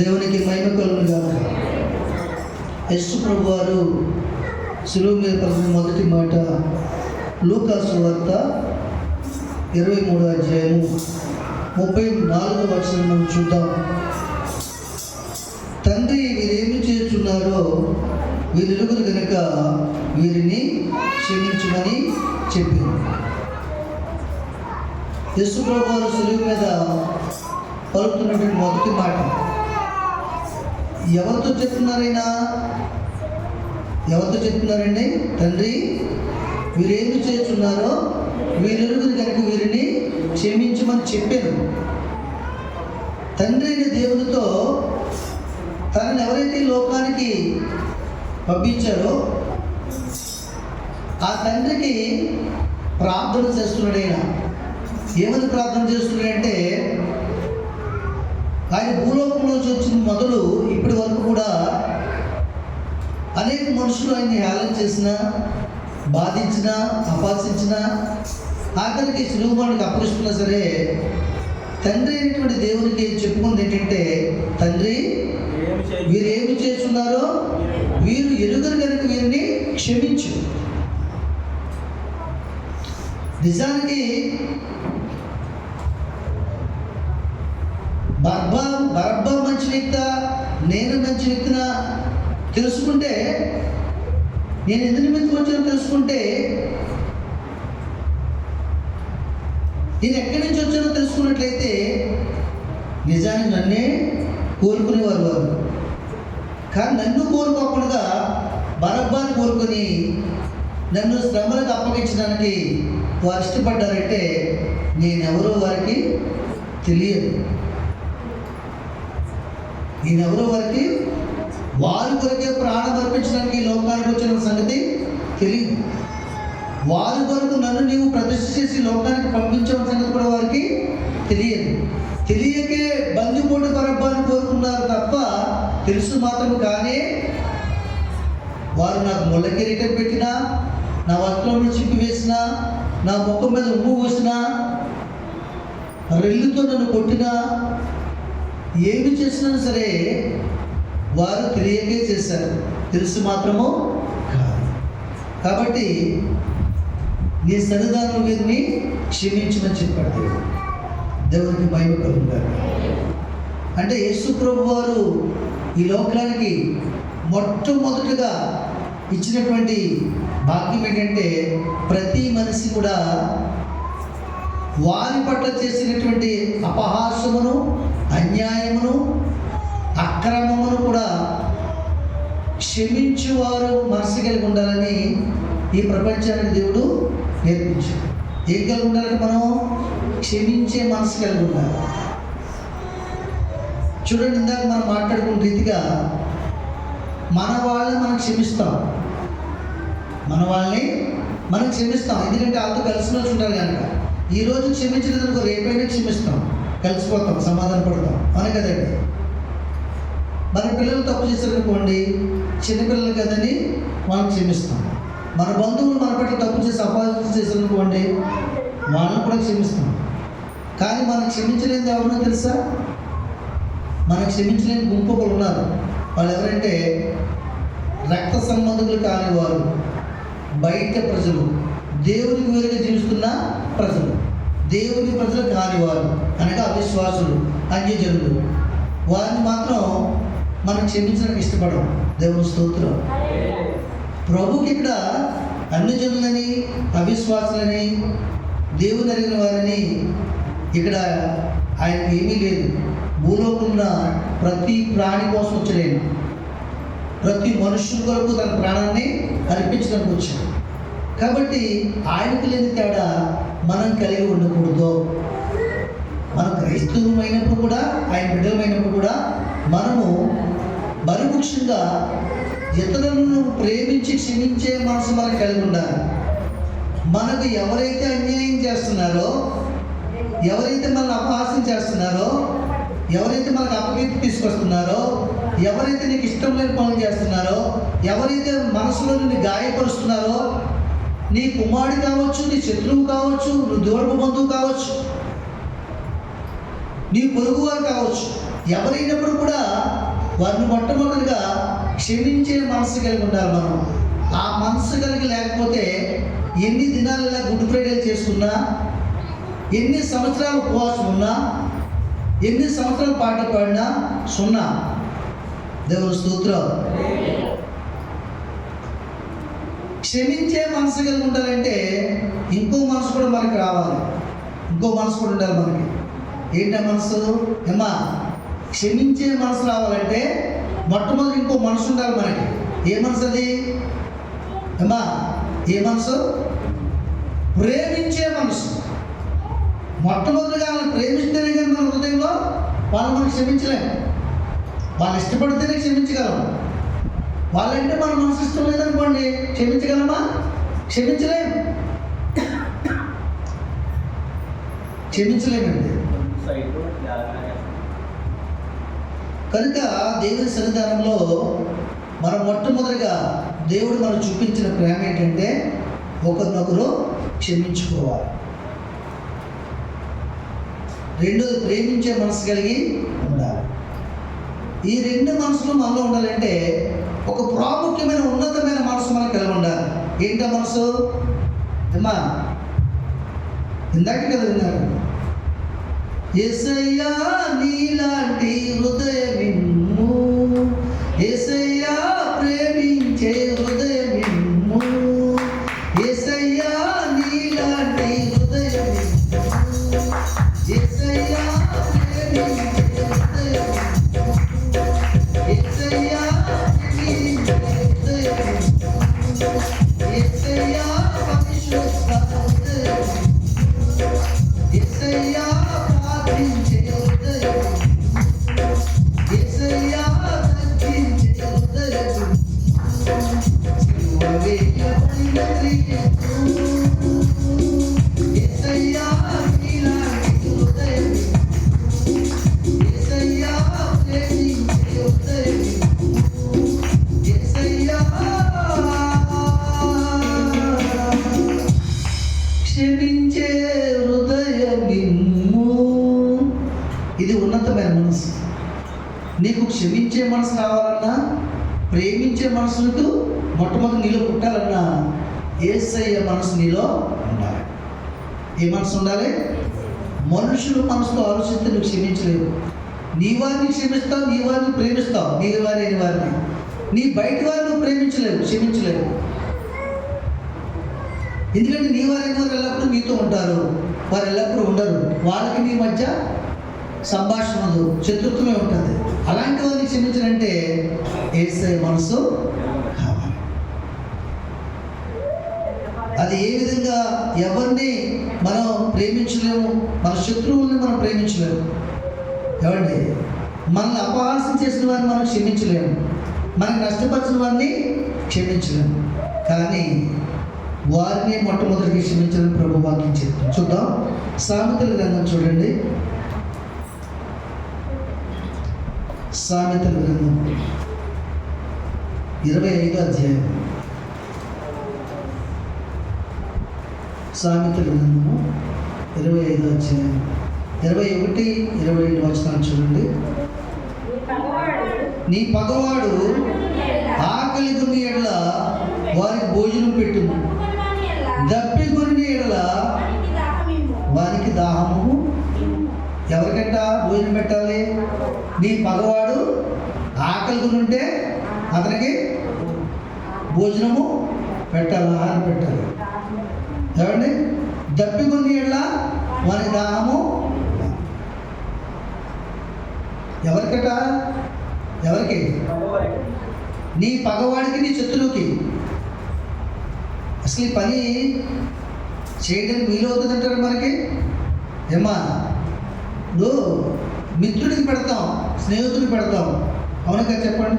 దేవునికి మహిమ కలుగును గాక. యేసు ప్రభువారు శిలువ మీద పలికిన మొదటి మాట లూకా సువార్త 23వ అధ్యాయము 34వ వచనం మనం చూద్దాం. తండ్రి వీరేమి చేస్తున్నారో వీరిరువురు గనుక వీరిని క్షమించమని చెప్పింది. యేసు ప్రభువారు శిలువ మీద పలుకుతున్నటువంటి మొదటి మాట ఎవరితో చెప్తున్నారైనా? ఎవరితో చెప్తున్నారండి? తండ్రి వీరేమి చేస్తున్నారో వీరిరువురు కనుక వీరిని క్షమించమని చెప్పాను. తండ్రి అయిన దేవునితో తనని ఎవరైతే లోకానికి పంపించారో ఆ తండ్రికి ప్రార్థన చేస్తున్నాడైనా. ఏమని ప్రార్థన చేస్తున్నాడంటే, ఆయన భూలోకంలోంచి వచ్చిన మొదలు ఇప్పటి వరకు కూడా అనేక మనుషులు ఆయన్ని హేళన చేసిన, బాధించిన, అపహసించిన, ఆఖరికి శిలువమానికి అప్పగిస్తున్నా సరే తండ్రి అయినటువంటి దేవునికి చెప్పుకుంది ఏంటంటే, తండ్రి వీరేమి చేస్తున్నారో వీరు ఎరుగరు కనుక వీరిని క్షమించు. నిజానికి బరబ్బా మంచి వ్యక్త, నేను మంచి వ్యక్తినా తెలుసుకుంటే, నేను ఎందుకు నిమిత్తం వచ్చానో తెలుసుకుంటే, నేను ఎక్కడి నుంచి వచ్చానో తెలుసుకున్నట్లయితే నిజానికి నన్నే కోరుకునేవారు వారు. కానీ నన్ను కోరుకోకుండా బరబ్బాని కోరుకొని నన్ను శ్రమలకు అప్పగించడానికి వారు ఇష్టపడ్డారంటే నేనెవరో వారికి తెలియదు. నేనెవరో వారికి వారి కొరకే ప్రాణం అర్పించడానికి ఈ లోకానికి వచ్చిన సంగతి తెలియదు. వారి కొరకు నన్ను నీవు ప్రతిష్ఠ చేసి లోకానికి పంపించిన సంగతి కూడా వారికి తెలియదు. తెలియకే బందిపోటు బరబ్బాని కోరుకున్నారు తప్ప తెలుసు మాత్రం. కానీ వారు నాకు ముళ్ళ కిరీటం పెట్టినా, నా వస్త్రంలో చింపి వేసినా, నా ముఖం మీద ఉమ్ము పోసినా, రెల్లుతో నన్ను కొట్టినా, ఏమి చేసినా సరే వారు తెలియకే చేశారు, తెలుసు మాత్రము కాదు. కాబట్టి నీ సన్నిధానం వీరిని క్షమించమని చెప్పాడు దేవునికి మహిమ కలుగుగాక. అంటే యేసు ప్రభు వారు ఈ లోకానికి మొట్టమొదటిగా ఇచ్చినటువంటి భాగ్యం ఏంటంటే, ప్రతి మనిషి కూడా వారి పట్ల చేసినటువంటి అపహాస్యమును, అన్యాయమును, అక్రమమును కూడా క్షమించువారు మనసు కలిగి ఉండాలని ఈ ప్రపంచానికి దేవుడు నేర్పించాడు. ఏం కలిగి ఉండాలని? మనం క్షమించే మనసు కలిగి ఉండాలి. చూడండి, ఇందాక మనం మాట్లాడుకున్న రీతిగా మన వాళ్ళని మనం క్షమిస్తాం, మన వాళ్ళని మనం క్షమిస్తాం. ఎందుకంటే వాళ్ళతో కలిసి వచ్చి ఉంటారు కనుక. ఈరోజు క్షమించలేదనుకో రేపైనా క్షమిస్తాం, కలిసిపోతాం, సమాధాన పడతాం. అవును కదండి. మన పిల్లలు తప్పు చేశారనుకోండి, చిన్నపిల్లలు కదని వాళ్ళని క్షమిస్తాం. మన బంధువులు మన పట్ల తప్పు చేసి అపహాస్యం చేశారనుకోండి, వాళ్ళని కూడా క్షమిస్తాం. కానీ మనం క్షమించలేనిది ఎవరో తెలుసా? మనం క్షమించలేని గుంపు ఒకరు ఉన్నారు. వాళ్ళు ఎవరంటే రక్త సంబంధికులు కాని వారు, బయట ప్రజలు, దేవునికి వేరుగా జీవిస్తున్న ప్రజలు, దేవుని ప్రజలు కానివారు అనగా అవిశ్వాసులు, అన్యజనులు. వారిని మాత్రం మనం క్షమించడానికి ఇష్టపడం. దేవుని స్తోత్రం. ప్రభుకి ఇక్కడ అన్ని జనులని, అవిశ్వాసులని, దేవుని ఎరిగిన వారిని ఇక్కడ ఆయనకి ఏమీ లేదు. భూలోకంలో ప్రతి ప్రాణి కోసం వచ్చాడు. ప్రతి మనుషుల కొరకు తన ప్రాణాన్ని అర్పించడానికి వచ్చాడు. కాబట్టి ఆయనకు లేని తేడా మనం కలిగి ఉండకూడదు. మనం క్రైస్తవులమైనప్పుడు కూడా, ఆయన బిడ్డలమైనప్పుడు కూడా మనము మరి ముఖ్యంగా ఇతరులను ప్రేమించి క్షమించే మనసు మనకు కలిగి ఉండాలి. మనకు ఎవరైతే అన్యాయం చేస్తున్నారో, ఎవరైతే మనల్ని అపహాస్యం చేస్తున్నారో, ఎవరైతే మనకు అపకీర్తి తీసుకొస్తున్నారో, ఎవరైతే నీకు ఇష్టం లేని పనులు చేస్తున్నారో, ఎవరైతే మనసులో నిన్ను గాయపరుస్తున్నారో, నీ కుమారుడు కావచ్చు, నీ శత్రువు కావచ్చు, నువ్వు దూరపు బంధువు కావచ్చు, నీ పొరుగువారు కావచ్చు, ఎవరైనప్పుడు కూడా వారిని మొట్టమొదటిగా క్షమించే మనసు కలిగి ఉండాలి. మనం ఆ మనసు కలిగి లేకపోతే ఎన్ని దినాలు ఇలా గుడ్ ఫ్రైడేలు చేసుకున్నా, ఎన్ని సంవత్సరాలు ఉపవాసం ఉన్నా, ఎన్ని సంవత్సరాలు పాటలు పాడినా సున్నా. దేవుని స్తోత్రం. క్షమించే మనసు కలిగి ఉండాలంటే ఇంకో మనసు కూడా మనకి రావాలి. ఇంకో మనసు కూడా ఉండాలి మనకి. ఏంటా మనసు? ఏమ్మా, క్షమించే మనసు రావాలంటే మొట్టమొదటి ఇంకో మనసు ఉండాలి మనకి. ఏ మనసు అది? ఏమ్మా, ఏ మనసు? ప్రేమించే మనసు. మొట్టమొదటిగా వాళ్ళని ప్రేమిస్తేనే కానీ మన హృదయంలో వాళ్ళు మనం క్షమించలేము. వాళ్ళు ఇష్టపడితేనే క్షమించగలం. వాళ్ళంటే మన మనసు ఇష్టం లేదనుకోండి, క్షమించగలమా? క్షమించలేమండి. కనుక దేవుని సన్నిధానంలో మనం మొట్టమొదటిగా దేవుడు మనకు చూపించిన ప్రేమ ఏంటంటే ఒకరినొకరు క్షమించుకోవాలి. రెండోది ప్రేమించే మనసు కలిగి ఉండాలి. ఈ రెండు మనసులు మనలో ఉండాలంటే ఒక ప్రాముఖ్యమైన ఉన్నతమైన మనసు మనకు కలిగి ఉండాలి. ఏంటో మనసు? అమ్మా, ఇందాక కదా విన్నారు, యేసయ్యా నీలాంటి హృదయమిమ్ము, యేసయ్యా ప్రేమించే హృదయమిమ్ము, యేసయ్యా నీలాంటి హృదయమిమ్ము, యేసయ్యా ప్రేమించే హృదయమిమ్ము, యేసయ్యా ప్రేమించే హృదయమిమ్ము, యేసయ్యా పరిశుద్ధ హృదయమిమ్ము, యేసయ్యా ప్రార్థించే హృదయమిమ్ము, యేసయ్యా తగ్గించే హృదయమిమ్ము, సిలువ వేయబడిన క్రీస్తు, యేసయ్యా నీలాంటి హృదయమిమ్ము, యేసయ్యా ప్రేమించే హృదయమిమ్ము, యేసయ్యా క్షమించే హృదయమిమ్ము. ఇది ఉన్నతమైన మనసు. నీకు క్షమించే మనసు రావాలన్నా, ప్రేమించే మనసులకు మొట్టమొదటి నీలో పుట్టాలన్నా యేసయ్య మనసు నీలో ఉండాలి. ఏ మనసు ఉండాలి? మనుషులు మనసుతో ఆలోచిస్తే నువ్వు క్షమించలేవు. నీ వారిని క్షమిస్తావు, నీ వారిని ప్రేమిస్తావు, నీ వారి అయిన వారిని. నీ బయటి వారిని నువ్వు ప్రేమించలేవు, క్షమించలేవు. ఎందుకంటే నీ వారైన వారు ఎల్లప్పుడూ నీతో ఉంటారు, వారు ఎల్లప్పుడూ ఉండరు. వాళ్ళకి నీ మధ్య సంభాషణ ఉండదు, శత్రుత్వమే ఉంటుంది. అలాంటి వారిని క్షమించాలంటే యేసయ్య మనసు కావాలి. అది ఏ విధంగా ఎవరిని మనం ప్రేమించలేము, మన శత్రువుల్ని మనం ప్రేమించలేము. ఏమండి, మనల్ని అపహాస్యం చేసిన వారిని మనం క్షమించలేము, మనకి నష్టపరిచిన వారిని క్షమించలేము. కానీ వారిని మొట్టమొదటిగా క్షమించాలని ప్రభు వాక్యం చెప్తాం. చూద్దాం, సామెతల గ్రంథం చూడండి. సామెతల గ్రంథం 25వ అధ్యాయం. సామెతల గ్రంథము 25వ అధ్యాయం 21, 22 వచనాలు చూడండి. నీ పగవాడు ఆకలి కొని ఎడల వారికి భోజనం పెట్టుము, దప్పి కొని ఎడల వారికి దాహము. ఎవరికంట భోజనం పెట్టాలి? నీ పగవాడు ఆకలి కొని ఉంటే అతనికి భోజనము పెట్టాలి, ఆహారం పెట్టాలి. ఏమండి? దప్పికొని ఎట్లా వారి దాహము ఎవరికట? ఎవరికి? నీ పగవాడికి, నీ శత్రువుకి. అసలు ఈ పని చేయడానికి వీలవుతుంది అంటారు మనకి. ఏమ్మా, ఇప్పుడు మిత్రుడికి పెడతాం, స్నేహితుడికి పెడతాం, అవునా కదా చెప్పండి.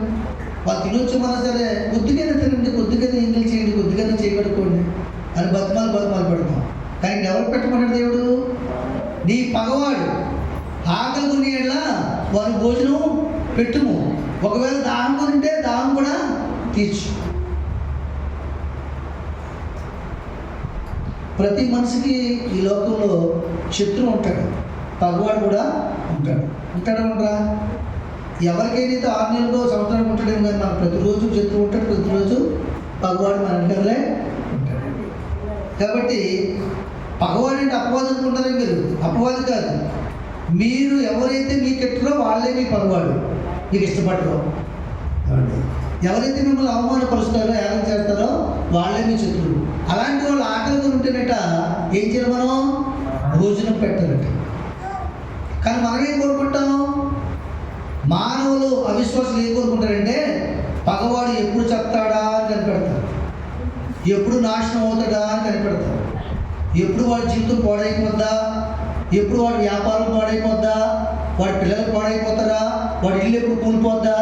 వాళ్ళు తినొచ్చమన్నా సరే కొద్దిగానే తినండి, కొద్దిగానే ఎంగిల్ చేయండి, కొద్దిగానే చేయబడుకోండి అని బతిమాలు పెడతాం. కానీ ఎవరు పెట్టమన్నాడు దేవుడు? నీ పగవాడు ఆకలి కొనిలా వారి భోజనం పెట్టుము, ఒకవేళ దాహం కొనింటే దాహం కూడా తీర్చు. ప్రతి మనిషికి ఈ లోకంలో శత్రువు ఉంటాడు, పగవాడు కూడా ఉంటాడా? ఎవరికైతే 6 నెలలు సంవత్సరానికి ఉంటాడేమో, కానీ మనకు ప్రతిరోజు శత్రువు ఉంటాడు, ప్రతిరోజు పగవాడు మన వెనకాలే ఉంటాడు. కాబట్టి పగవాడు అంటే అపవాది అనుకుంటారే మీరు. అపవాది కాదు. మీరు ఎవరైతే మీకు ఎట్టులో వాళ్ళే మీ పగవాడు, మీకు ఇష్టపడరు. ఎవరైతే మిమ్మల్ని అవమానపరుస్తారో, ఏం చేస్తారో వాళ్ళే మీ శత్రువు. అలాంటి వాళ్ళు ఆకలిగా ఉంటేనట ఏం చేయాలి? మనం భోజనం పెట్టాలట. కానీ మనం ఏం కోరుకుంటాం? మానవులు అవిశ్వాసులు ఏం కోరుకుంటారంటే పగవాడు ఎప్పుడు చెప్తాడా అని కనిపెడతారు, ఎప్పుడు నాశనం అవుతాడా అని కనిపెడతారు, ఎప్పుడు వాడి జీవితం పాడైపోద్దా, ఎప్పుడు వాడి వ్యాపారం పాడైపోద్దా, వాడి పిల్లలు పాడైపోతారా, వాడి ఇల్లు ఎప్పుడు కూలిపోద్దా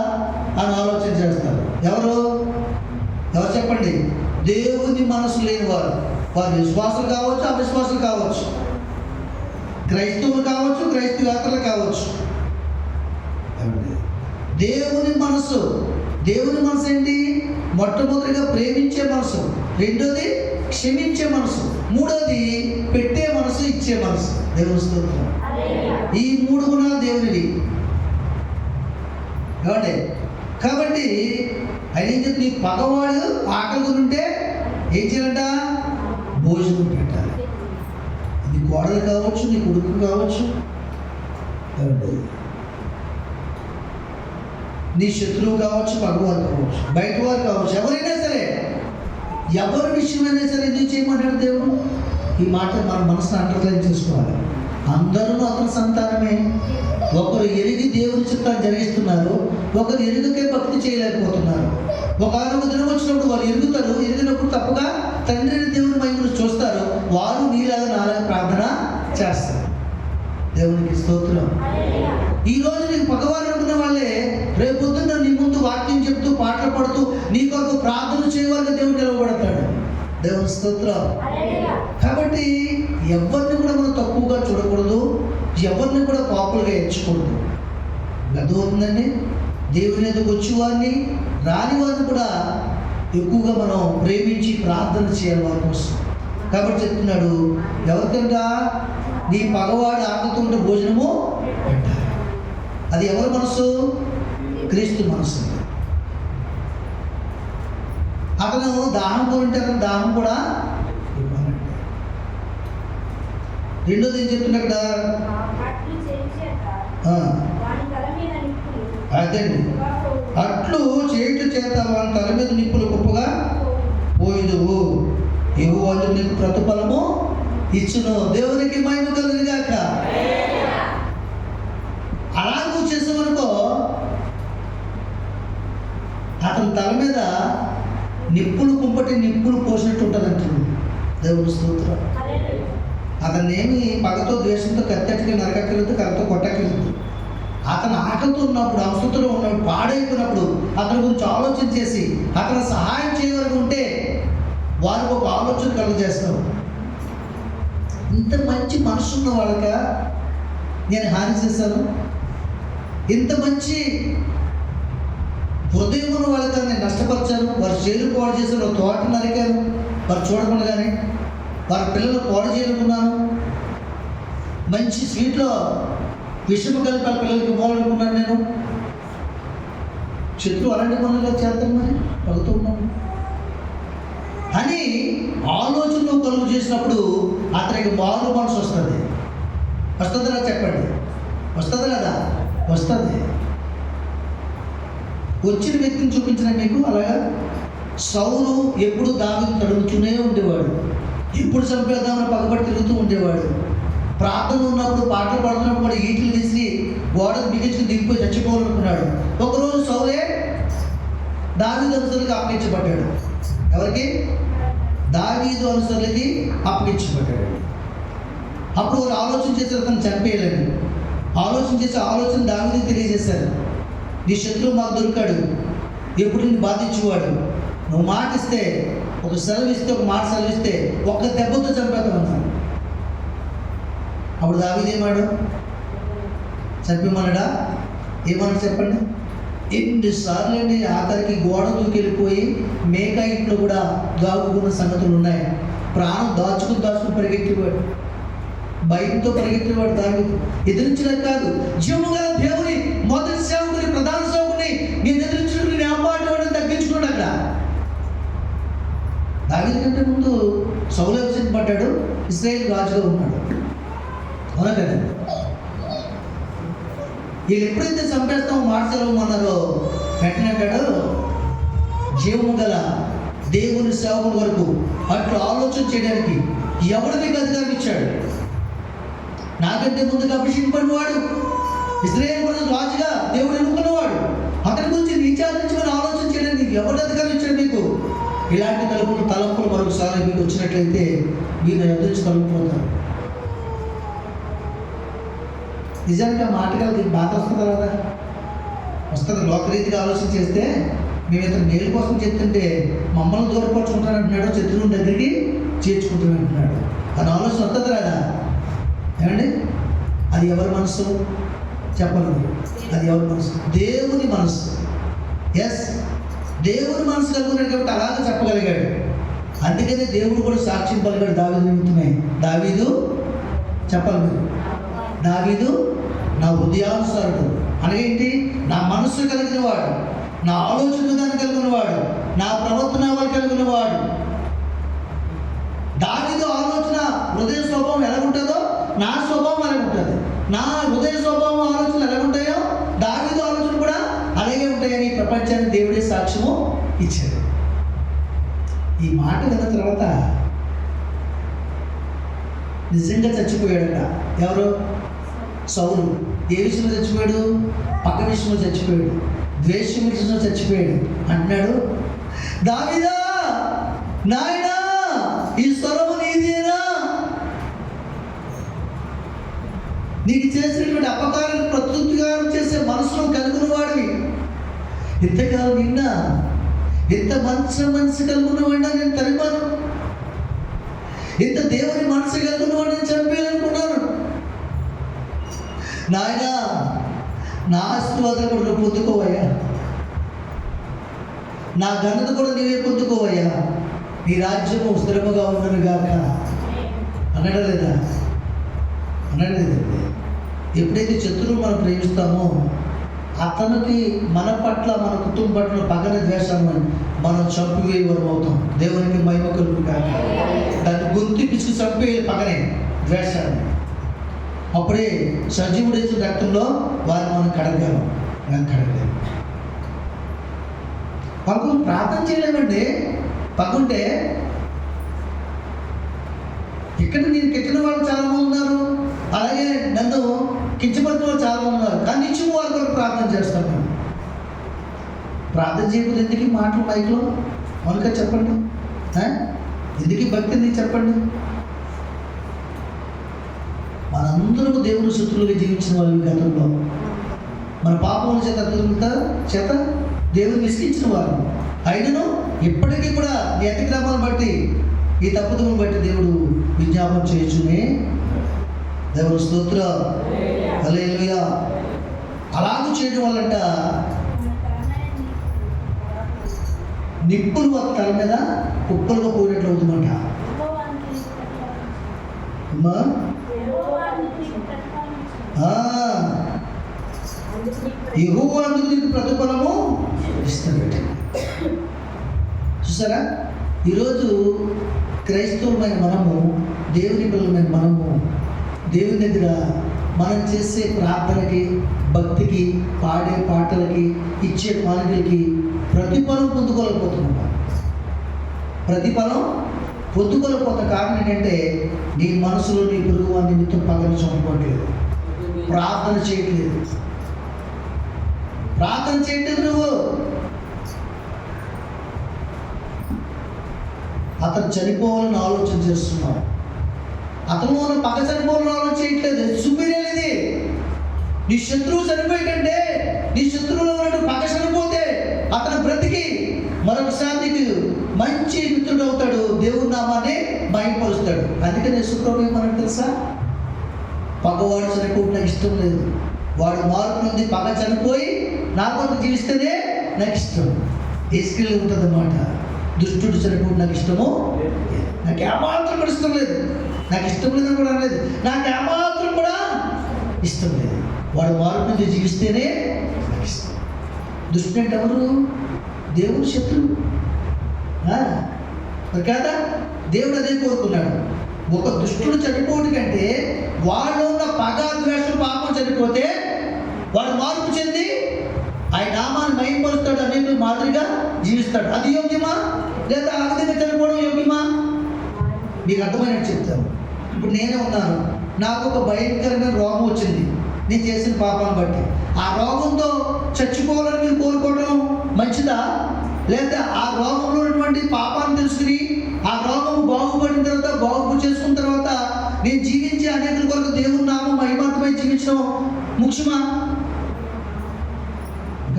అని ఆలోచన చేస్తారు. ఎవరు చెప్పండి? దేవుని మనసు లేని వారు. వారు విశ్వాసులు కావచ్చు, అవిశ్వాసులు కావచ్చు, క్రైస్తవులు కావచ్చు, క్రైస్తవేతరులు కావచ్చు. దేవుని మనసు ఏంటి? మొట్టమొదటిగా ప్రేమించే మనసు, రెండోది క్షమించే మనసు, మూడోది పెట్టే మనసు, ఇచ్చే మనసు. దేవుని స్తోత్రం. ఈ 3 గుణాలు దేవునివి. ఏమండి? కాబట్టి ఆయన ఏం చెప్తుంది? నీ పగవాడు ఆకలి ఉంటే ఏం చేయాలంట? భోజనం పెట్టాలి. నీ కోడలు కావచ్చు, నీ కొడుకు కావచ్చు, నీ శత్రువు కావచ్చు, పగవారు కావచ్చు, బయట వారు కావచ్చు, ఎవరైనా సరే, ఎవరి విషయమైనా సరే ఎందుకు చేయమంటాడు దేవుడు? ఈ మాట మన మనసును అండర్లైన్ చేసుకోవాలి. అందరూ అతని సంతానమే. ఒకరు ఎరిగి దేవుని చిత్తాన్ని జరిగిస్తున్నారు, ఒకరు ఎరుగకే భక్తి చేయలేకపోతున్నారు. ఒకనొక దినం వచ్చినప్పుడు వారు ఎరుగుతారు, ఎరిగినప్పుడు తప్పగా తండ్రిని దేవుని మహిమను చూస్తారు. వారు నీలాగా నాలాగా ప్రార్థన చేస్తారు. దేవునికి స్తోత్రం. ఈరోజు నీకు పగవారు అనుకున్న వాళ్ళే రేపు పొద్దున్న నీ ముందు వాక్యం చెప్తూ, పాటలు పడుతూ, నీ కొరకు ప్రార్థన చేయవాలని దేవుడు నిలబడతాడు. దేవుని స్తోత్రం. కాబట్టి ఎవరిని కూడా మనం తక్కువగా చూడకూడదు, ఎవరిని కూడా పాపులుగా ఎంచకూడదు. అర్థమవుతుందండి? దేవుని ఎదుగు వచ్చి వారిని, రాని వారిని కూడా ఎక్కువగా మనం ప్రేమించి ప్రార్థన చేయాలి వారి కోసం. కాబట్టి చెప్తున్నాడు, ఎవరికంటా? నీ పగవాడు ఆకలితో భోజనము పెట్టాలి. అది ఎవరి మనసు? క్రీస్తు మనసు. అతను దాహం కోరుంటే అతను దాహం కూడా ఇవ్వాలండి. రెండోది ఏం చెప్తున్నా అక్కడ? అదండి, అట్లు చేయుట చేత వాని తల మీద నిప్పులు కుప్పగా పోయిదువు, యెహోవా నీకు ప్రతిఫలము ఇచ్చును. దేవునికి మహిమ కలుగును గాక. అలా నువ్వు చేసావనుకో, అతని తల మీద నిప్పులు కుంపటి నిప్పులు పోసినట్టు ఉంటుంది అంటున్నాడు. దేవుని స్తోత్రం. అతన్ని ఏమి పగతో, ద్వేషంతో కత్తెట్టుగా నరకక్కర్లేదు, కర్రతో కొట్టక్కర్లేదు. అతను ఆకలితో ఉన్నప్పుడు, అవసరంలో ఉన్నప్పుడు, పాడైపోయినప్పుడు అతని గురించి ఆలోచన చేసి అతను సహాయం చేయవరకు ఉంటే వారికి ఒక ఆలోచన కలుగజేస్తావు. ఇంత మంచి మనసు ఉన్న వాళ్ళక నేను హాని చేశాను, ఇంత మంచి హృదయం ఉన్న వాళ్ళకి నేను నష్టపరిచాను, వారి చేతులు పాడు చేశాను, వారి తోట నరికాను, వారు చూడకుండానే వారి పిల్లలు పాడు చేయనుకున్నాను, మంచి స్వీట్లో విషము కలిపి వాళ్ళ పిల్లలకి ఇవ్వాలనుకున్నాను నేను. శత్రువు అలాంటి పనులు చేస్తాను, మరి పడుతున్నాను అని ఆలోచనలు కలుగు చేసినప్పుడు అతనికి మారు మనసు వస్తుంది. వస్తుందా చెప్పండి? వస్తుంది కదా? వస్తుంది. వచ్చిన వ్యక్తిని చూపించిన మీకు అలాగా సౌలు ఎప్పుడు దావీదు తడుముతూనే ఉండేవాడు, ఎప్పుడు చంపేద్దామని పక్కపడి తిరుగుతూ ఉండేవాడు. ప్రార్థన ఉన్నప్పుడు పాటలు పాడుతున్నప్పుడు కూడా ఈటలు తీసి గోడకు బిగించుకుని దిగిపోయి చచ్చిపోవాలనుకున్నాడు. ఒకరోజు సౌలే దావీదు అనుసరులకు అప్పగించబడ్డాడు. ఎవరికి? దావీదు అనుసరులకి అప్పగించబడ్డాడు. అప్పుడు వారు ఆలోచన చేశారు, అతను చంపేయాలని ఆలోచన దావీదుకి తెలియజేశారు. నీ శత్రువు మాకు దొరికాడు, ఎప్పుడు నిన్ను బాధించేవాడు, నువ్వు మాట ఇస్తే, ఒక సెలవిస్తే, ఒక మాట సెలవిస్తే ఒక్క దెబ్బతో చంపేస్తామన్నాడు. అప్పుడు దావీదు ఏమాడు? చంపేమన్నాడా? ఏమన్నాడు చెప్పండి? ఎన్నిసార్లు అండి ఆఖరికి గోడ దూకెళ్ళిపోయి మేకా ఇంట్లో కూడా దాగుకున్న సంగతులు ఉన్నాయి. ప్రాణం దాచుకుని పరిగెట్టేవాడు, భయంతో పరిగెట్టేవాడు దావీదు. ఎదిరించడం కాదు, జీవము గల దేవుని మొదటి సేవకుని, ప్రధాన సేవకుని నేను ఎదిరించుకుని నేను అమ్మాటవాడిని తగ్గించుకున్నాడు. అక్కడ దావీదు కంటే ముందు సౌలు అభిషేకించబడ్డాడు, ఇశ్రాయేలు రాజుగా ఉన్నాడు. అవునా కదా? వీళ్ళు ఎప్పుడైతే చంపేస్తామో మాట సెలవుమన్నారో వెంటనే అంటాడు, జీవము గల దేవుని సేవకుల వరకు అట్లు ఆలోచన చేయడానికి ఎవడు మీకు అధికారం ఇచ్చాడు? నాకంటే ముందుగా అభిషేకింపడినవాడు, ఇశ్రాయేలు ప్రజలు రాజుగా దేవుడు ఎన్నుకున్నవాడు, అతని గురించి విచారించుకొని ఆలోచన చేయడానికి ఎవరు అధికారం ఇచ్చాడు మీకు? ఇలాంటి తలంపులు మరొకసారి మీకు వచ్చినట్లయితే మీరు ఎదురించి తలుపుతారు. నిజానికి ఆ మాటకి బాధ వస్తుంది కదా, వస్తుంది. లోకరీతిగా ఆలోచన చేస్తే మేము ఇతను మేలు కోసం చెప్తుంటే మమ్మల్ని దూరపరుచుకుంటానంటున్నాడు, శత్రువుని దగ్గరికి చేర్చుకుంటానంటున్నాడు అని ఆలోచన వస్తుంది కదా. ఏమండి? అది ఎవరి మనసు చెప్పలేదు, అది ఎవరి మనసు? దేవుని మనసు. ఎస్, దేవుని మనసు కలుగున్నాడు కాబట్టి అలాగే చెప్పగలిగాడు. అందుకనే దేవుడు కూడా సాక్ష్యం పలిగాడు దావీదు నిమిత్తమే. దావీదు చెప్పాలి మీరు, దావీదు నా హృదయానుసారుడు అనగేంటి? నా మనస్సు కలిగిన వాడు, నా ఆలోచన విధానం కలిగిన వాడు, నా ప్రవర్తనాలు కలిగిన వాడు. దావీదు ఆలోచన హృదయ స్వభావం ఎలా ఉంటుందో నా స్వభావం అలాగే ఉంటుంది. నా హృదయ స్వభావం ఆలోచనలు ఎలా ఉంటాయో దావీదు ఆలోచన కూడా అలాగే ఉంటాయని ప్రపంచానికి దేవుడే సాక్ష్యము ఇచ్చాడు. ఈ మాట విన్న తర్వాత నిజంగా చచ్చిపోయాడట. ఎవరు? సౌలు. ఏ విషయంలో చచ్చిపోయాడు? పక్క విషయంలో చచ్చిపోయాడు, ద్వేషం విషయంలో చచ్చిపోయాడు. అంటున్నాడు, దావీదా నాయనా ఈ స్వరము నీదేనా? నీకు చేసినటువంటి అపకారాన్ని ప్రత్యుపకారం చేసే మనసులో కలిగిన వాడివి. ఇంతకాలం నిన్నా ఇంత మనసు కలుగున్న వాడినా నేను తరిమాను, ఇంత దేవుని మనసు కలిగిన వాడిని చంపేయాలనుకున్నాను. నాయన నా ఆశీర్వాదం కూడా నువ్వు పొందుకోవయ్యా, నా ఘనత కూడా నీవే పొందుకోవయ్యా, నీ రాజ్యము స్థిరముగా ఉండను గాక అన్నాడా లేదా? అన్నాడు లేదండి. ఎప్పుడైతే శత్రువులు మనం ప్రేమిస్తామో అతనికి మన పట్ల, మన కుటుంబం పట్ల పగన ద్వేషాన్ని మనం చంపివేయవరం అవుతాం. దేవునికి మహిమ కలుగు కాక. దాన్ని గొంతు పిచ్చి చంపేయాలి పగనే ద్వేషాన్ని. అప్పుడే సజీవుడేసిన రక్తంలో వారిని మనం కడగలేము. పగలు ప్రార్థన చేయలేమండి. పగుంటే ఇక్కడ నేను కిచ్చిన వాళ్ళు చాలామంది ఉన్నారు, అలాగే నన్ను కించబడిన వాళ్ళు చాలామంది ఉన్నారు. కానీ నిత్యం వారి కొరకు ప్రార్థన చేస్తాను. ప్రార్థన చేయకపోతే ఎందుకు మాటలు మైక్లో? అవునుగా చెప్పండి. ఎందుకు భక్తిని చెప్పండి. మనందరూ దేవుని శత్రువులుగా జీవించిన వాళ్ళు గతంలో, మన పాపముల చేత దేవుని విసిగించిన వారు. అయినను ఇప్పటికీ కూడా ఈ అతిక్రమాలను బట్టి, ఈ తప్పుదలను బట్టి దేవుడు విజ్ఞాపన చేయొచ్చునే. దేవుని స్తోత్రం, హల్లెలూయా. అలాగూ చేయడం వల్లంట నిప్పులు ఒక తల మీద కుప్పలుగా పోయినట్లు అవుతుందంట. యెహోవా అందుకు నీకు ప్రతిఫలము ఇస్తాడు. చూసారా? ఈరోజు క్రైస్తవులమైన మనము, దేవుని పిల్లలమైన మనము దేవుని దగ్గర మనం చేసే ప్రార్థనకి, భక్తికి, పాడే పాటలకి, ఇచ్చే కానుకలకి ప్రతిఫలం పొందుకోలేకపోతున్నాం. ప్రతిఫలం పొద్దుకొలపోత కారణం ఏంటంటే నీ మనసులో నీ పొరుగు వారి నిమిత్తం పగలు చంపుకోవట్లేదు, ప్రార్థన చేయట్లేదు. ప్రార్థన చేయట్లేదు నువ్వు. అతను చనిపోవాలని ఆలోచన చేస్తున్నావు. అతను పగ చనిపోవాలని ఆలోచన చేయట్లేదు. సుపీరియర్ ఇది. నీ శత్రువు చనిపోయి కంటే నీ శత్రువులో ఉన్నట్టు పగ చనిపోతే అతను బ్రతికి మరొకసారి నీకు మంచి మిత్రుడు అవుతాడు, దేవుని నామాన్ని మహిమపరుస్తాడు. అందుకని యేసుప్రభు ఏమన్నాడు తెలుసా? పగవాడు చనిపోవడం నాకు ఇష్టం లేదు, వాడు మార్పు నుండి పగ చనిపోయి నా కొరకు జీవిస్తేనే నాకు ఇష్టం. తీసుకెళ్ళి ఉంటుంది అన్నమాట. దుష్టుడు చనిపోవడం నాకు ఇష్టము, నాకు ఏమాత్రం కూడా ఇష్టం లేదు. నాకు ఇష్టం లేదని కూడా అనలేదు, నాకు ఏమాత్రం కూడా ఇష్టం లేదు. వాడు మార్పు నుండి జీవిస్తేనే నాకు ఇష్టం. దుష్టుడు అంటే ఎవరు? దేవుని శత్రువు కదా. దేవుడు అదే కోరుకున్నాడు. ఒక దుష్టుడు చనిపోవడం కంటే వాళ్ళు ఉన్న పగ ద్వేషం పాపం చనిపోతే వాడు మార్పు చెంది ఆయన నామాన్ని మహిమపరుస్తాడు, అనేక మాదిరిగా జీవిస్తాడు. అది యోగ్యమా లేదా ఆ విధంగా చనిపోవడం యోగ్యమా? మీకు అర్థమైనట్టు చెప్తాను. ఇప్పుడు నేనే ఉన్నాను, నాకు ఒక భయంకరమైన రోగం వచ్చింది నేను చేసిన పాపాన్ని బట్టి. ఆ రోగంతో చచ్చిపోవాలని మీరు కోరుకోవడం మంచిదా? లేదా ఆ రోగంలో ఉన్నటువంటి పాపాన్ని తెలుసుకుని ఆ రోగము బాగుపడిన తర్వాత బాగు చేసుకున్న తర్వాత నేను జీవించి అనేకుల కొరకు దేవుని నామం మహిమార్థమై జీవించడం ముఖ్యమా?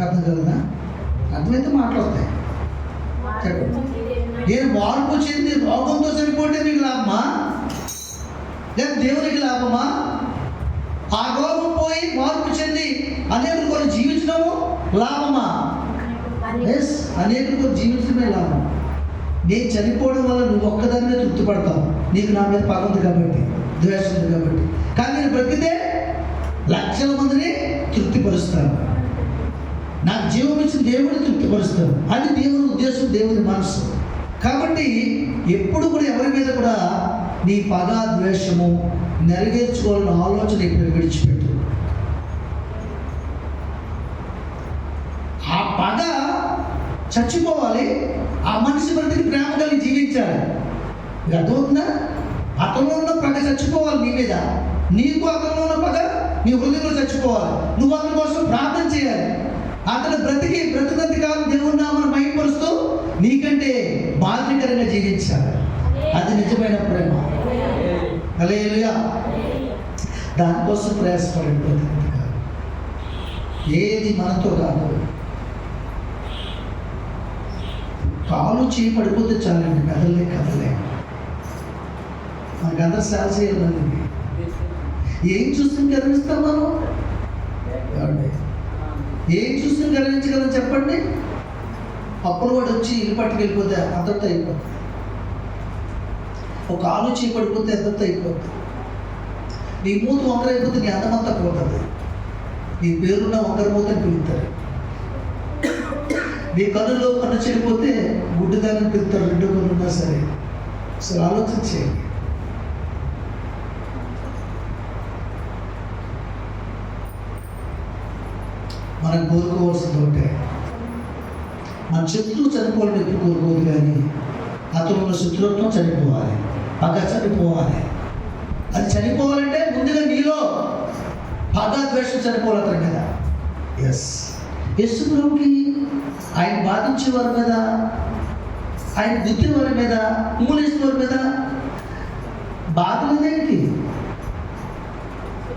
అర్థం కలదా? అర్థమైతే మాట్లాడతాయి. చెప్పండి. నేను మార్పు చెంది రోగంతో చనిపోతే మీకు లాభమా లేదా దేవునికి లాభమా? ఆ రోగం పోయి మార్పు చెంది అనేకుల కొరకు జీవించడము లాభమా? ఎస్, అనేకుల కొరకు జీవించడమే లాభం. నేను చనిపోవడం వల్ల నువ్వు ఒక్కదానినే తృప్తి పడతావు, నీకు నా మీద పగ ఉంది కాబట్టి, ద్వేషం ఉంది కాబట్టి. కానీ నేను బ్రతికితే లక్షల మందిని తృప్తిపరుస్తాను. నాకు జీవం ఇచ్చిన దేవుడిని తృప్తిపరుస్తాను. అది దేవుని ఉద్దేశం, దేవుని మనసు. కాబట్టి ఎప్పుడు కూడా ఎవరి మీద కూడా నీ పగ ద్వేషము నెరవేర్చుకోవాలన్న ఆలోచన ఎప్పుడు విడిచిపెట్టు. ఆ పగ చచ్చిపోవాలి, ఆ మనిషి బ్రతికి ప్రేమ కలిగి జీవించాలి. అర్థమవుతుందా? అతనిలో ఉన్న పగ చచ్చిపోవాలి నీ మీద, నీకు అతనిలో ఉన్న పగ నీ హృదయంలో చచ్చిపోవాలి. నువ్వు అతని కోసం ప్రార్థన చేయాలి. అతను బ్రతికినంత కాలం దేవుని నామాన్ని మహిమపరుస్తూ నీకంటే బాధ్యకరంగా జీవించాలి. అది నిజమైన ప్రేమ. హల్లెలూయా. దానికోసం ప్రయాసపడండి. ఏది మనతో కాదు. కాలు చేయి పడిపోతే చాలండి, కదలే. మనకందరూ సేవ చేయాలి. ఏం చూసుకుని గర్విస్తాం మనం? ఏం చూసుకుని గర్వించగలం చెప్పండి? అప్పుడు వాడు వచ్చి ఇల్లు పట్టుకెళ్ళిపోతే అంతటితో అయిపోతుంది. ఒక ఆలు చేయి పడిపోతే ఎంతతో అయిపోతుంది. నీ మూత వంకర అయిపోతే నీ అందమంతా పోతుంది. నీ పేరున్న వంకర మూతని పిలుస్తారు. నీ కన్నులో కన్ను చెడిపోతే గుడ్డిదాన్ని పిలుస్తారు. రెండు కన్నున్నా సరే. అసలు ఆలోచన చేయండి. మనం కోరుకోవాల్సింది ఒకటే, మన శత్రువు చనిపోవాలని ఎప్పుడు కోరుకోదు, కానీ అతను ఉన్న శత్రుత్వం చనిపోవాలి, పగ చనిపోవాలి. అది చనిపోవాలంటే ముందుగా నీలో పగ ద్వేషం చనిపోవాలి అతని మీద. ఎస్, యేసు ప్రభువుకి ఆయన బాధించే వారి మీద, ఆయన గుద్దే వారి మీద, మూలేసిన వారి మీద బాధ లేదేంటి?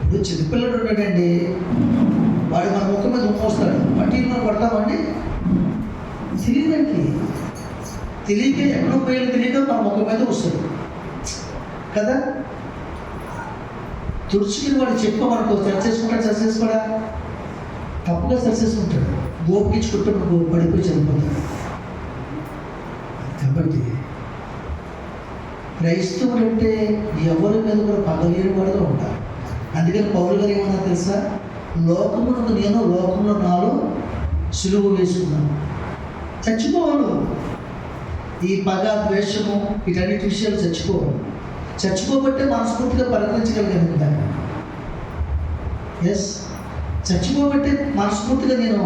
ఇప్పుడు చిన్నపిల్లడు ఉన్నాడండి, వాడు మన ముఖం మీద ఉమ్మొస్తాడు, పట్టీలు మనం పడతామండి. తెలియక ఎక్కడో పోయాడు తెలియక మన ముఖం మీద వస్తాడు కదా. తుడుచుకుని వాడు చెప్పమనుకో, సరిచేసుకోడా తప్పుగా సరిచేసుకుంటాడు. గోపికించుకుంటాడు, పడిపోయి చనిపోతాడు. కాబట్టి క్రైస్తవుడు అంటే ఎవరి మీద కూడా పగలేని వాడుగా ఉంటారు. అందుకని పౌలు గారు ఏమన్నా తెలుసా? లోకమునకు నేను, లోకంలో నాలో సులువు వేసుకున్నాను. చచ్చిపోవాలి. ఈ పగ ద్వేషము వీటన్నిటి విషయాలు చచ్చిపోవాలి. చచ్చిపోబట్టే మనస్ఫూర్తిగా పలకరించగలిగాను దాన్ని. ఎస్, చచ్చిపోబట్టే మనస్ఫూర్తిగా నేను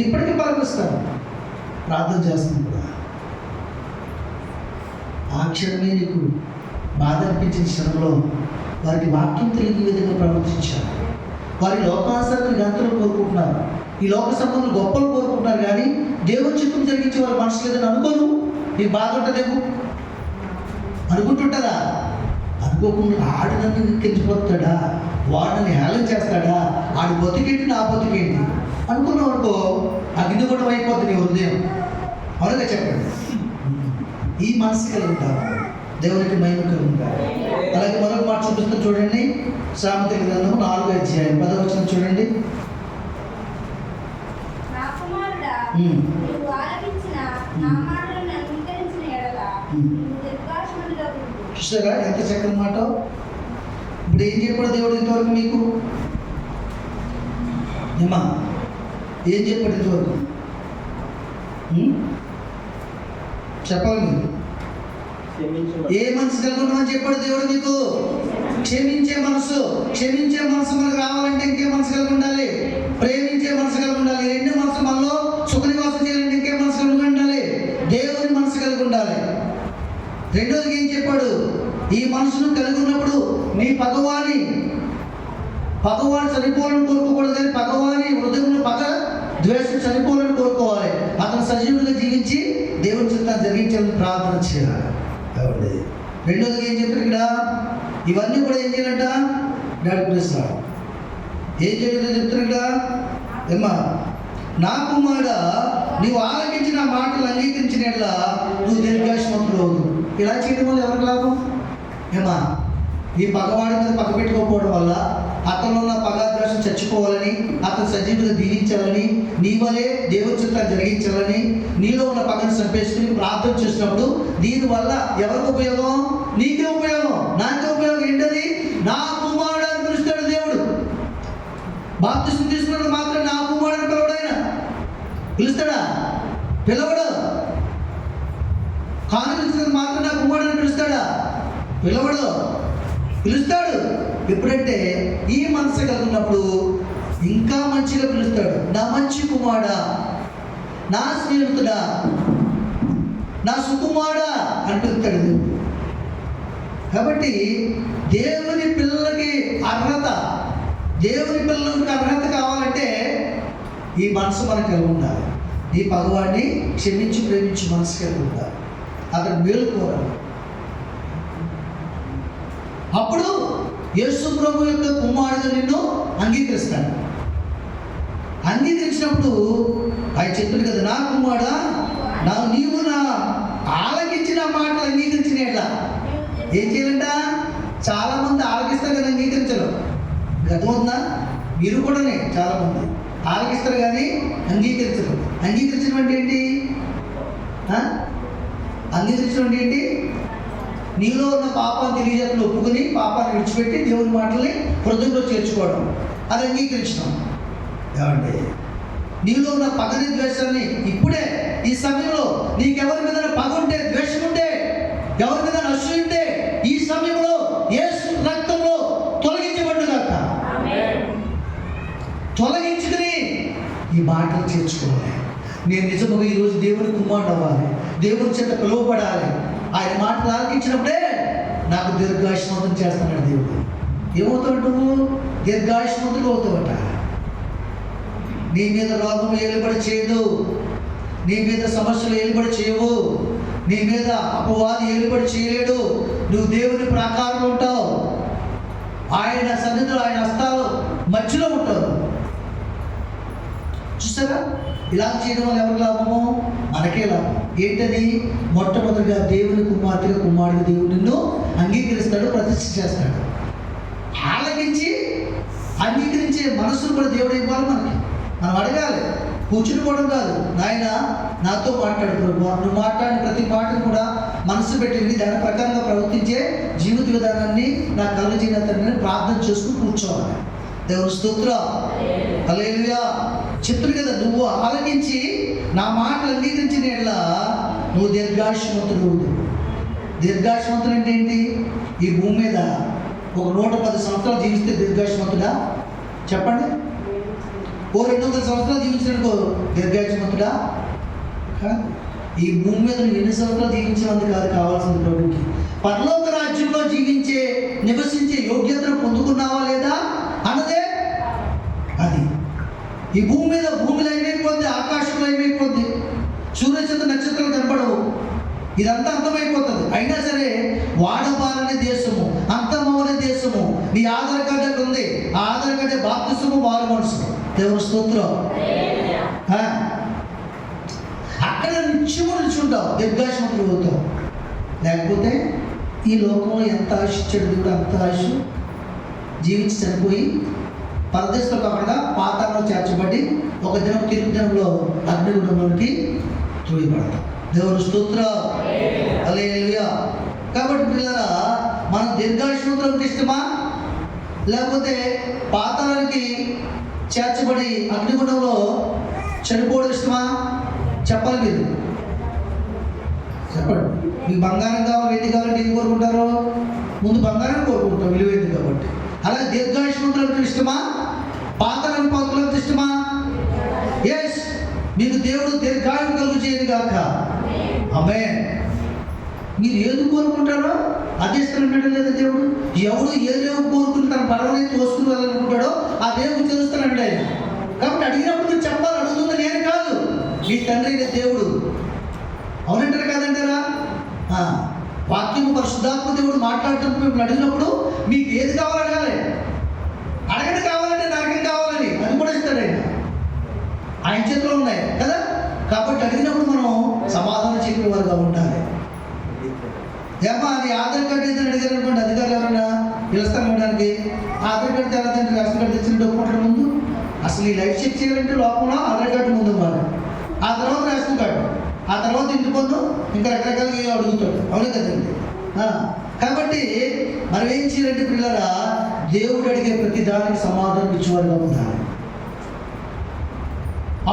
ఇప్పటికీ పలకరిస్తాను, ప్రార్థన చేస్తాను కూడా. ఆ క్షణమే నీకు బాధ అనిపించిన క్షణంలో వారికి వాక్యం తెలియని విధంగా ప్రవర్తించారు. వారి లోకానుసారం గంటలు కోరుకుంటున్నారు, ఈ లోక సంబంధం గొప్పలు కోరుకుంటున్నారు, కానీ దేవుని చిత్తం జరిగించి వారి మనసు లేదని అనుకోను. నీకు బాధ ఉంటుందేమో అనుకుంటుంటుందా? అనుకోకుండా ఆడు నన్ను కించిపోతాడా, వాడు నన్ను హేళన చేస్తాడా, ఆడు బతికేంటి నా బతికేంటి అనుకున్నావు అనుకో, అగ్నిగుణం అయిపోతుంది నీ హృదయం. అవునుగా చెప్పండి. ఈ మనసు కలిగి ఉంటారు, దేవునికి మహిమ కలిగి ఉంటారు. అలాగే మరొక మాట చూపిస్తాను చూడండి, సామెతల గ్రంథము 4వ అధ్యాయం 10వ వచనం చూడండి. చూసారా ఎంత చక్కని మాట. ఇప్పుడు ఏం చెప్పాడు దేవుడు ఇంతవరకు మీకు? ఏమా ఏం చెప్పాడు ఇంతవరకు? చెప్పాలి మీరు. ఏ మనసు కలుగుతామని చెప్పాడు దేవుడు మీకు? క్షమించే మనసు. క్షమించే మనసు మనకు రావాలంటే ఇంకే మనసు కలిగి ఉండాలి? ప్రేమించే మనసు కలిగి ఉండాలి. రెండు మనసు మనలో సుఖ నివాసం చేయాలంటే ఇంకే మనసు కలిగి ఉండాలి? దేవుని మనసు కలిగి ఉండాలి. రెండోది ఏం చెప్పాడు? ఈ మనసును కలిగి ఉన్నప్పుడు నీ పగవాని చనిపోవాలని కోరుకోకూడదు, కానీ పగవాని హృదయంలో పగ ద్వేషం చనిపోవాలని కోరుకోవాలి. అతను సజీవుడిగా జీవించి దేవుని చిత్తాన్ని జరిగించాలని ప్రార్థన చేయాలి. కాబట్టి రెండోది ఏం చెప్పారు ఇక్కడ? ఇవన్నీ కూడా ఏం చేయాలంట? డాడీ ప్రశ్న ఏం చేయాలో చెప్తారు ఇక్కడ. ఏమ్మా, నా కుమారుడా, నీవు ఆలకించిన మాటలు అంగీకరించిన ఎడల నువ్వు దీర్ఘాయుష్మంతుడు అవుతావు. ఇలా చేయడం వల్ల ఎవరికి లాభం? ఏమా, ఈ పగవాడి మీద పగ పెట్టుకోకపోవడం వల్ల అతను ఉన్న పగాద్వేషం చచ్చిపోవాలని, అతను సజీవుగా దీవించాలని, నీ వలే దేవుని చిత్తాన్ని జరిగించాలని నీలో ఉన్న పగను చంపేసుకుని ప్రార్థన చేసినప్పుడు దీనివల్ల ఎవరికి ఉపయోగం? నీకే ఉపయోగం, నాకే ఉపయోగం. ఏంటది? నా కుమారుడు అని పిలుస్తాడు దేవుడు. బాప్తిస్మం తీసుకున్నది మాత్రం నా కుమారుడు అని పిలవడైనా పిలుస్తాడా? పిలవడు. కానుకలు మాత్రం నా కుమారుడు అని పిలుస్తాడా? పిలవడు. పిలుస్తాడు. ఎప్పుడంటే ఈ మనసు కలిగినప్పుడు ఇంకా మంచిగా పిలుస్తాడు. నా మంచి కుమారుడా, నా స్నేహితుడా, నా సుకుమారుడా అని పిలుస్తాడు. కాబట్టి దేవుని పిల్లలకి అర్హత, దేవుని పిల్లలకి అర్హత కావాలంటే ఈ మనసు మనకు కలిగి ఉండాలి. ఈ పగవాడిని క్షమించి ప్రేమించి మనసు కలిగి ఉండాలి. అతను మేలు కోరాలి. అప్పుడు యేసు ప్రభు యొక్క కుమారుడు నిన్ను అంగీకరిస్తాడు. అంగీకరించినప్పుడు ఆయన చెప్తుంది కదా, నా కుమారుడా, నీవు నా ఆలకించిన మాటలు అంగీకరించిన ఎట్లా ఏం చేయాలంట? చాలా మంది ఆలకిస్తారు కానీ అంగీకరించరు. అర్థమవుతుందా? మీరు కూడానే చాలా మంది ఆలకిస్తారు కానీ అంగీకరించరు. అంగీకరించడం అంటే ఏంటి? అంగీకరించడం అంటే ఏంటి? నీలో ఉన్న పాపాన్ని తెలియజేతలు ఒప్పుకొని పాపాన్ని విడిచిపెట్టి దేవుని మాటల్ని హృదయంలో చేర్చుకోవడం, అది అంగీకరించడం. ఏమంటే నీలో ఉన్న పగని ద్వేషాన్ని ఇప్పుడే ఈ సమయంలో నీకెవరి మీద పగ ఉంటే, ద్వేషం ఉంటే, ఎవరి మీద అసూయ ఉంటే ఈ సమయంలో యేసు రక్తంలో తొలగించబడుగాక. తొలగించుకుని ఈ మాటలు చేర్చుకోవాలి. నేను నిజముగా ఈరోజు దేవుని కుమారుడు అవ్వాలి, దేవుని చేత పిలువబడాలి. ఆయన మాటలు ఆలకించినప్పుడే నాకు దీర్ఘాయుష్మంతుడు చేస్తున్నాడు దేవుడు. ఏమవుతావు నువ్వు? దీర్ఘాయుష్మంతుడు అవుతావట. నీ మీద రోగం ఏలుబడి చేయదు, నీ మీద సమస్యలు ఏలుబడి చేయవు, నీ మీద అపవాది ఏలుబడి చేయలేడు. నువ్వు దేవుని ప్రాకారంలో ఉంటావు, ఆయన సన్నిధిలో ఆయన హస్తాలు మధ్యలో ఉంటావు. చూసారా? ఇలా చేయడం వల్ల ఎవరికి లాభము? మనకే లాభం. ఏంటది? మొట్టమొదటిగా దేవుని కుమార్తెగా కుమారుడిగా దేవుడు నిన్ను అంగీకరిస్తాడు, ప్రతిష్ఠ చేస్తాడు. ఆలకించి అంగీకరించే మనసును కూడా దేవుడు ఇవ్వాలి మనకి. మనం అడగాలి, కూర్చుని పోవడం కాదు. నాయన నాతో మాట్లాడు ప్రభు, నువ్వు మాట్లాడిన ప్రతి మాటను కూడా మనసు పెట్టింది, దాని ప్రకారంగా ప్రవర్తించే జీవిత విధానాన్ని నాకు కలుగజేయని ప్రార్థన చేసుకుని కూర్చోవాలి. దేవుని స్తోత్రం, హల్లెలూయా. చెప్తుంది కదా, నువ్వు ఆలకించి నా మాటలు అంగీకరించిన ఎడల నువ్వు దీర్ఘాయుష్మంతుడు. దీర్ఘాయుష్మంతుడు అంటే ఏంటి? ఈ భూమి మీద ఒక 110 సంవత్సరాలు జీవిస్తే దీర్ఘాయుష్మంతుడా? చెప్పండి. ఓ 200 సంవత్సరాలు జీవించిననుకో దీర్ఘాయుష్మంతుడా? ఈ భూమి మీద నువ్వు ఎన్ని సంవత్సరాలు జీవించినందుకు కాదు కావాల్సింది ప్రభుకి. పరలోక రాజ్యంలో నివసించే యోగ్యతను పొందుకున్నావా లేదా అన్నదే అది. ఈ భూమిలో ఏమైపోద్ది, ఆకాశంలో ఏమైపోద్ది, సూర్యచంద్ర నక్షత్రాలు కనపడవు, ఇదంతా అంతమైపోతుంది. అయినా సరే వాడబారని దేశము, అంతమవని దేశము, నీ ఆధార్ కార్డు అక్కడ ఉంది. ఆ ఆధార్ కార్డు బాప్తిసము, మారు మనసు. దేవుని స్తోత్రం. అక్కడ నిత్యము నిల్చుంటావు, దీర్ఘాయుష్మంతుడు అవుతావు. లేకపోతే ఈ లోకంలో ఎంత ఆయుష్ ఇచ్చాడు దేవుడు, అంత ఆయుష్ జీవించి చనిపోయి పరదేశంలో కాకుండా పాతాళంలో చేర్చబడి ఒక దినం తిరుగు దినంలో అగ్నిగుండంలోకి త్రోయబడతాం. దేవుని స్తోత్రం. హల్లెలూయా. కాబట్టి పిల్లరా, మనం దీర్ఘాయుష్మంతులకు ఇష్టమా, లేకపోతే పాతాళానికి చేర్చబడి అగ్నిగుండంలో చనిపోవడం ఇష్టమా? చెప్పాలి మీరు, చెప్పండి. మీకు బంగారం కావాలి, వెండి కావాలంటే ఏది కోరుకుంటారు? ముందు బంగారం కోరుకుంటాం, విలువైంది కాబట్టి. అలాగే దీర్ఘాయుష్మంతులకు ఇష్టమా, పాతాళానికి పాత్రలకు ఇష్టమా? ఎస్, మీకు దేవుడు దీర్ఘాయువు కలుగు చేయను గాక. ఆమేన్. మీరు ఏది కోరుకుంటారో అదే ఇస్తానంటాడు లేదా దేవుడు. ఎవడు ఏ రేవు కోరుకుని తన పడవని తోసుకుని వెళ్ళాలనుకుంటాడో ఆ రేవు తెలుస్తానండి ఆయన. కాబట్టి అడిగినప్పుడు మీరు చెప్పాలి, అడుగుతుంది నేను కాదు, మీ తండ్రి అయిన దేవుడు. అవునంటారా కాదంటారా? వాక్యము పరిశుద్ధాత్మ దేవుడు మాట్లాడుతున్నప్పుడు మిమ్మల్ని అడిగినప్పుడు మీకు ఏది కావాలో అడగాలి. అడగండి కావాలంటే నరకం కావాలని, అది కూడా ఇస్తాడు ఆయన. ఆయన చేతిలో ఉన్నాయి కదా. కాబట్టి అడిగినప్పుడు మనం సమాధానం చెప్పేవారుగా ఉండాలి. ఏమా నీ ఆధార్ కార్డు ఏదైనా అడిగారు అనుకోండి, అధికారులు ఎవరైనా పిలుస్తాను ఇవ్వడానికి, ఆధార్ కార్డు తర్వాత రేషన్ కార్డు తెచ్చిన డాక్యుమెంట్ల ముందు అసలు ఈ లైఫ్ చెక్ చేయాలంటే లోపల ఆధార్ కార్డు ముందు ఇవ్వాలి, ఆ తర్వాత రేషన్ కార్డు, ఆ తర్వాత ఇంటి పన్ను, ఇంకా రకరకాలుగా అడుగుతాడు. అవునే కదండి. కాబట్టి మనం ఏం చేయాలంటే పిల్లరా, దేవుడు అడిగే ప్రతి దానికి సమాధానం ఇచ్చేవారుగా ఉండాలి.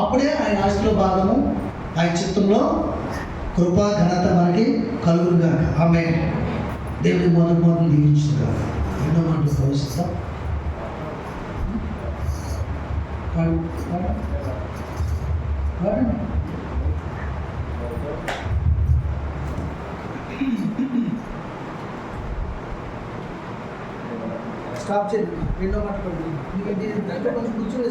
అప్పుడే ఆయన ఆస్తిలో భాగము, ఆయన చిత్తంలో కృపా ఘనత మనకి కలుగురుగా. ఆమేన్. దేవుడి మొదలు దీవించుగా. ఎన్నో మాటలు ప్రవేశిస్తాం. స్టాప్ చేయండి. రెండో మాట పడుతుంది. ఎందుకంటే కూర్చొని